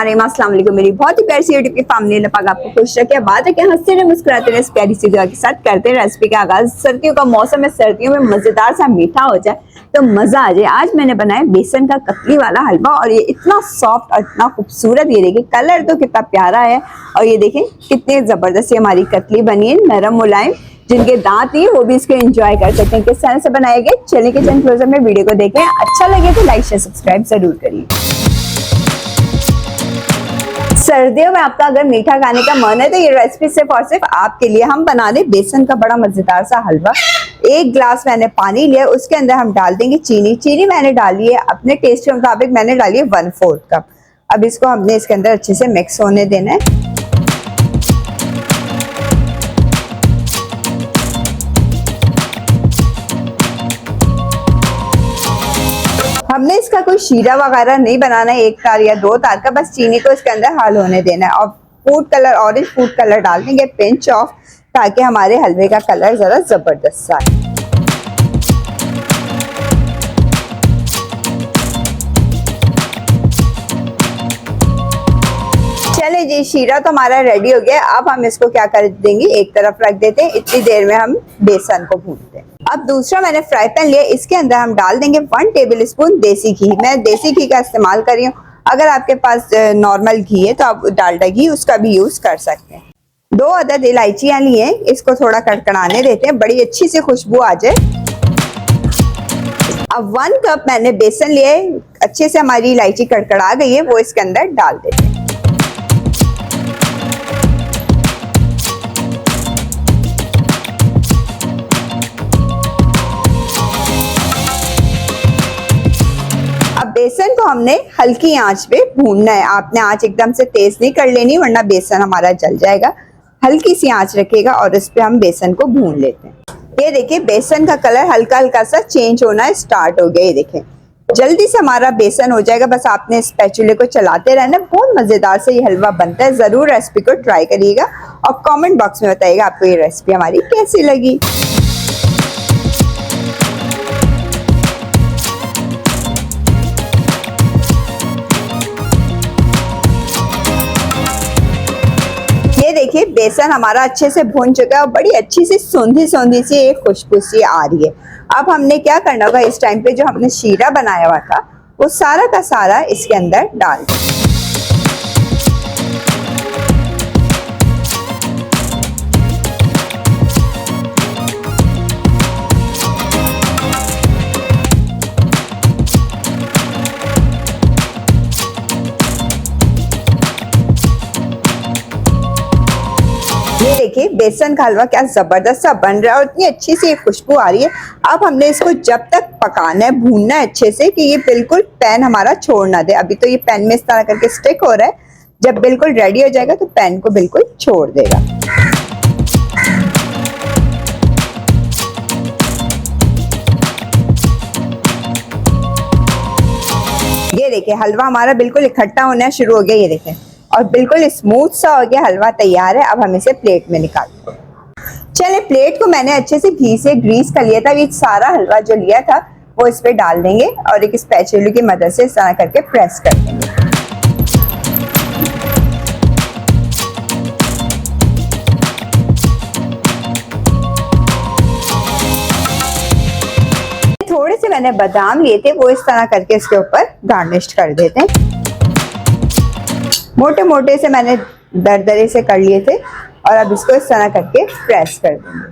अस्सलाम वालेकुम। मेरी बहुत ही प्यारी सी यूट्यूब की फैमिली ने पाक आपको खुश रखे। बात है कि हंसते रहे मुस्कुराते रहे इस प्यारी सी दुआ के साथ करते हैं रेसिपी का आगाज। सर्दियों का मौसम है, सर्दियों में मजेदार सा मीठा हो जाए तो मजा आ जाए। आज मैंने बनाया बेसन का कतली वाला हलवा और ये इतना सॉफ्ट और इतना खूबसूरत, ये देखिए कलर तो कितना प्यारा है और ये देखें कितनी जबरदस्त हमारी कतली बनी है, नरम मुलायम। जिनके दांत नहीं वो भी इसको एंजॉय कर सकते हैं। किस तरह से बनाए गए चलिए किचन क्लोजर में वीडियो को देखें। अच्छा लगे तो लाइक शेयर सब्सक्राइब जरूर करिए। सर्दियों में आपका अगर मीठा खाने का मन है तो ये रेसिपी सिर्फ और सिर्फ आपके लिए। हम बना दें बेसन का बड़ा मजेदार सा हलवा। एक ग्लास मैंने पानी लिया, उसके अंदर हम डाल देंगे चीनी। चीनी मैंने डाली है अपने टेस्ट के मुताबिक, मैंने डाली है 1/4 कप। अब इसको हमने इसके अंदर अच्छे से मिक्स होने देना है। हमने इसका कोई शीरा वगैरह नहीं बनाना है, 1 तार या 2 तार का, बस चीनी को इसके अंदर हल होने देना है। और food colour, orange food colour डाल देंगे पिंच ऑफ, ताकि हमारे हलवे का कलर जरा जबरदस्त सा है। चले जी, शीरा तो हमारा रेडी हो गया। अब हम इसको क्या कर देंगे, एक तरफ रख देते हैं। इतनी देर में हम बेसन को भूनते हैं। अब दूसरा मैंने फ्राई पैन लिया, इसके अंदर हम डाल देंगे 1 टेबल स्पून देसी घी। मैं देसी घी का इस्तेमाल कर रही हूँ। अगर आपके पास नॉर्मल घी है तो आप डालडा घी उसका भी यूज कर सकते हैं। 2 अदद इलायचियां ली हैं, इसको थोड़ा कड़कड़ाने देते हैं, बड़ी अच्छी सी खुशबू आ जाए। अब 1 कप मैंने बेसन लिया है, अच्छे से हमारी इलायची कड़कड़ा गई है, वो इसके अंदर डाल देते हैं। बेसन को हमने हल्की आंच पे भूनना है। आपने आंच एकदम से तेज नहीं कर लेनी, वरना बेसन हमारा जल जाएगा। हल्की सी आंच रखिएगा और इस पे हम बेसन को भून लेते हैं। ये देखिए बेसन का कलर हल्का हल्का सा चेंज होना स्टार्ट हो गया। ये देखें जल्दी से हमारा बेसन हो जाएगा, बस आपने स्पैचुले को चलाते रहना। बहुत मजेदार से ये हलवा बनता है। जरूर रेसिपी को ट्राई करिएगा और कॉमेंट बॉक्स में बताइएगा आपको ये रेसिपी हमारी कैसी लगी। देखिए बेसन हमारा अच्छे से भून चुका है और बड़ी अच्छी सी सौंधी सौंधी सी एक खुशबू सी आ रही है। अब हमने क्या करना होगा, इस टाइम पे जो हमने शीरा बनाया हुआ था वो सारा का सारा इसके अंदर डाल दें। ये देखिए बेसन का हलवा क्या जबरदस्त सा बन रहा है और इतनी अच्छी सी खुशबू आ रही है। अब हमने इसको जब तक पकाना है, भूनना है अच्छे से कि ये बिल्कुल पैन हमारा छोड़ ना दे। अभी तो ये पैन में इस तरह करके स्टिक हो रहा है, जब बिल्कुल रेडी हो जाएगा तो पैन को बिल्कुल छोड़ देगा। ये देखिए हलवा हमारा बिल्कुल इकट्ठा होना शुरू हो गया। ये देखें और बिल्कुल स्मूथ सा हो गया, हलवा तैयार है। अब हम इसे प्लेट में निकालते हैं। चले प्लेट को मैंने अच्छे से घी से ग्रीस कर लिया था। ये सारा हलवा जो लिया था वो इस पे डाल देंगे और एक स्पैचुला की मदद से इस तरह करके प्रेस कर देंगे। थोड़े से मैंने बादाम लिए थे, वो इस तरह करके इसके ऊपर गार्निश कर देते हैं। मोटे मोटे से मैंने दरदरे से कर लिए थे और अब इसको इस तरह करके प्रेस कर देंगे।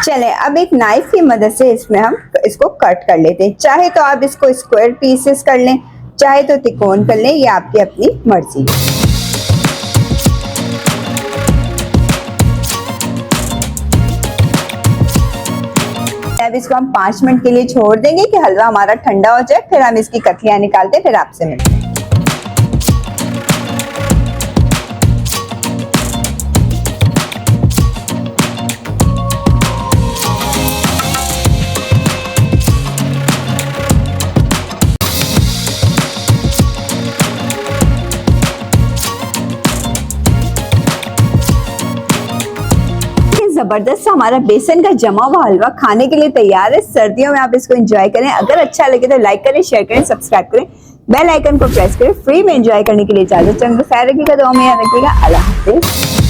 चले अब एक नाइफ की मदद से इसमें हम इसको कट कर लेते हैं। चाहे तो आप इसको स्क्वायर पीसेस कर लें, चाहे तो तिकोन कर लें, ये आपकी अपनी मर्जी है। अब इसको हम 5 मिनट के लिए छोड़ देंगे कि हलवा हमारा ठंडा हो जाए, फिर हम इसकी कतलियां निकालते हैं, फिर आपसे मिलते हैं। जबरदस्त हमारा बेसन का जमा हुआ हलवा खाने के लिए तैयार है। सर्दियों में आप इसको एंजॉय करें। अगर अच्छा लगे तो लाइक करें, शेयर करें, सब्सक्राइब करें, बेल आइकन को प्रेस करें। फ्री में एंजॉय करने के लिए इजाजत। चंद खैर रखिएगा, दुआ में याद रखिएगा। अल्लाह हाफिज।